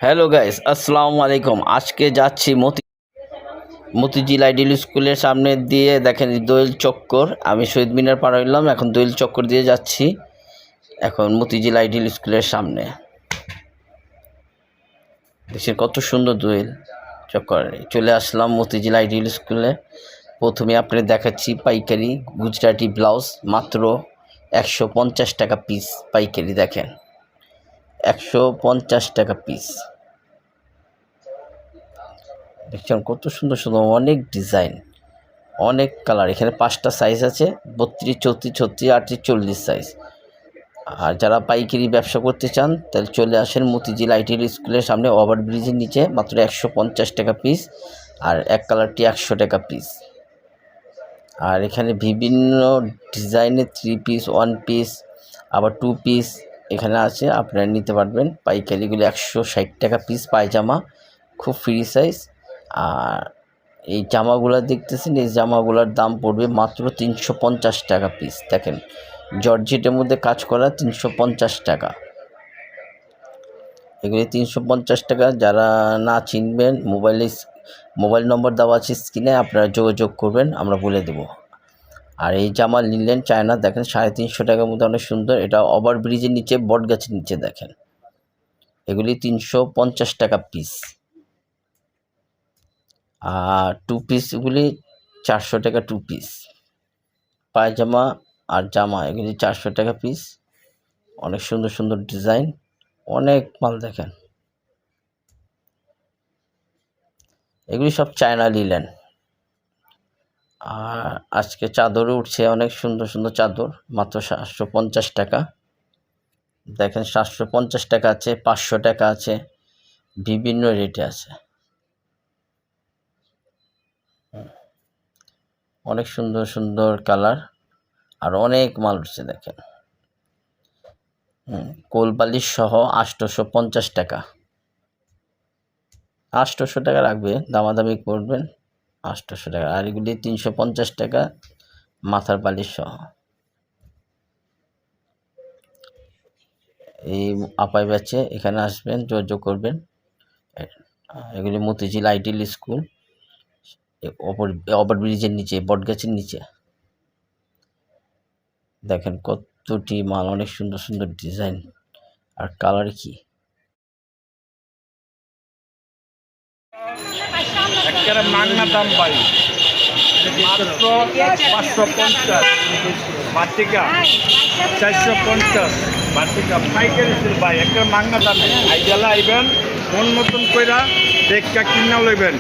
Hello guys, আসসালামু আলাইকুম। আজকে যাচ্ছি মতিঝিল আইডিয়াল স্কুলের সামনে দিয়ে। দেখেন দোয়েল চক্কর, আমি শহীদ মিনার পার হইলাম, এখন দোয়েল চক্কর দিয়ে যাচ্ছি এখন মতিঝিল আইডিয়াল স্কুলের সামনে। দেখছেন কত সুন্দর দোয়েল চক্কর। চলে আসলাম মতিঝিল আইডিয়াল স্কুলে। প্রথমে আপনাদের দেখাচ্ছি পাইকারি গুজরাটি ব্লাউজ, মাত্র 150 টাকা পিস পাইকারি। দেখেন 150 টাকা পিস। দেখছেন কত সুন্দর সুন্দর অনেক ডিজাইন, অনেক কালার। এখানে 5টা সাইজ আছে, 32, 34, 36, 38, 40 সাইজ। আর যারা পাইকারি ব্যবসা করতে চান তাহলে চলে আসেন মতিঝিল আইডিয়াল স্কুলের সামনে, ওভারব্রিজের নিচে। মাত্র 150 টাকা পিস, আর এক কালারটি 100 টাকা পিস। আর এখানে বিভিন্ন ডিজাইনের 3 পিস, 1 পিস, আবার 2 পিস এখানে আছে, আপনারা নিতে পারবেন। পাইকারিগুলো 160 টাকা পিস পায়জামা, খুব ফ্রি সাইজ। আর এই জামাগুলো দেখতেছেন, এই জামাগুলোর দাম পড়বে মাত্র 350 টাকা পিস। দেখেন জর্জেটের মধ্যে কাজ করা, 350 টাকা। এগুলি 350 টাকা। যারা না চিনবেন, মোবাইল নম্বর দেওয়া আছে স্ক্রিনে, আপনারা যোগাযোগ করবেন, আমরা বলে দেব। আর এই জামা নিলেন চায়না, দেখেন 350 টাকার মধ্যে অনেক সুন্দর। এটা ওভারব্রিজের নিচে, বটগাছের নিচে। দেখেন এগুলি 350 টাকা পিস। আর 2 পিসগুলি 400 টাকা 2 পিস। পায়জামা আর জামা এগুলি 400 টাকা পিস। অনেক সুন্দর সুন্দর ডিজাইন, অনেক মাল। দেখেন এগুলি সব চায়না লিলেন। আর আজকে চাদরও উঠছে, অনেক সুন্দর সুন্দর চাদর, মাত্র 750 টাকা। দেখেন 750 টাকা আছে, 500 টাকা আছে, বিভিন্ন রেটে আছে। অনেক সুন্দর সুন্দর কালার, আর অনেক মাল উঠছে। দেখেন কোলবালিশ সহ 850 টাকা। 800 টাকা রাখবে, দামাদামি করবেন। 800 টাকা। আর এগুলি 350 টাকা মাথার বালিশ সহ। এই আপাই ব্যাচে এখানে আসবেন, যোগাযোগ করবেন। এগুলি মতিঝিল আইডিয়াল স্কুল, ওভারব্রিজের নিচে, বটগাছের নিচে। দেখেন কতটি মাল, অনেক সুন্দর সুন্দর ডিজাইন আর কালার। কি একেবারে মাংনা দাম ভাই, মাত্র 550 বাটিকা, 450 বাটিকা পাইকারি সেল ভাই। একেবারে মাংনা দামে আইডিয়ালে আইবেন, মন মতন কইরা দেখা কিনা লইবেন,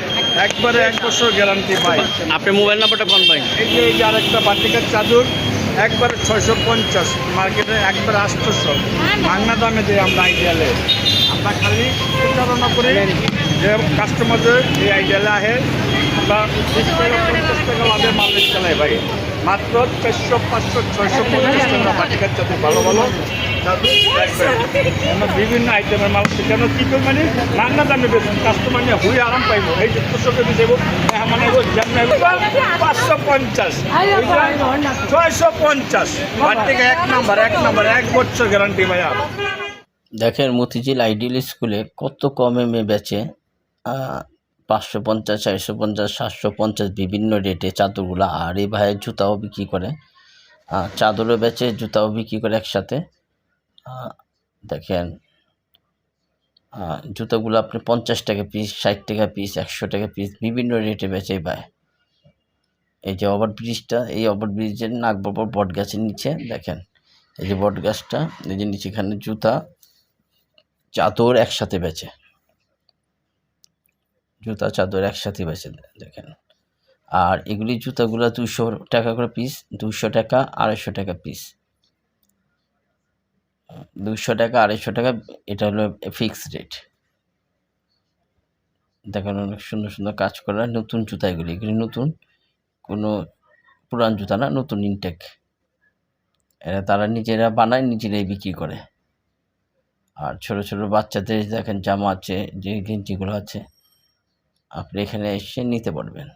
একবারে 1 বছর গ্যারান্টি ভাই। আপনার মোবাইল নাম্বারটা কোন ভাই? এই যে আরেকটা বাটিকার চাদর, একবারে 650, মার্কেটে একবারে 800। মাংনা দামে দিই আমরা আইডিয়ালে। আমরা খালি প্রচারণা করি যে কাস্টমারদের এই আইডিয়ালে আহে, আমরা 20 টাকা 50 টাকা লাভে মাল চালাই ভাই। মাত্র 400, 500, 650 টাকা বাটিকার চাদর, ভালো ভালো বিভিন্ন আইটেমের মাল। সেখানে কী করে মানে মাংনা দামে বেশি, কাস্টমার নিয়ে হুই আরাম পাইব। এই যে 200 দেবো মানে 550, 650 বাটিকা। এক নাম্বার 1 বছর গ্যারান্টি ভাইয়া। দেখেন মতিঝিল আইডিয়াল স্কুলে কত কমে বেচে। 550, 450, 750 বিভিন্ন রেটে চাদরগুলো। আর এই ভাইয়ের জুতাও বিক্রি করে, চাদরও বেচে, জুতাও বিক্রি করে একসাথে। দেখেন জুতাগুলো আপনি 50 টাকা পিস, 60 টাকা পিস, 100 টাকা পিস, বিভিন্ন রেটে বেচে এই ভাই। এই যে ওভারব্রিজটা, এই ওভারব্রিজের নাক বরাবর বট গাছের নিচে। দেখেন এই যে বট গাছটা, এই যে নিচে, এখানে জুতা চাদর একসাথে বেচে, জুতা চাদর একসাথে বেচে। দেখেন আর এগুলি জুতাগুলো 200 টাকা করে পিস, 200 টাকা, 250 টাকা পিস। 200 টাকা, 250 টাকা, এটা হলো ফিক্সড রেট। দেখেন অনেক সুন্দর সুন্দর কাজ করা নতুন জুতা। এগুলি নতুন, কোনো পুরান জুতা না, নতুন ইনটেক। এরা তারা নিজেরা বানায়, নিজেরাই বিক্রি করে। আর ছোট ছোট বাচ্চাদের দেখেন জামা আছে, যে গেঞ্জিগুলো আছে, আপনি এখানে এসে নিতে পারবেন।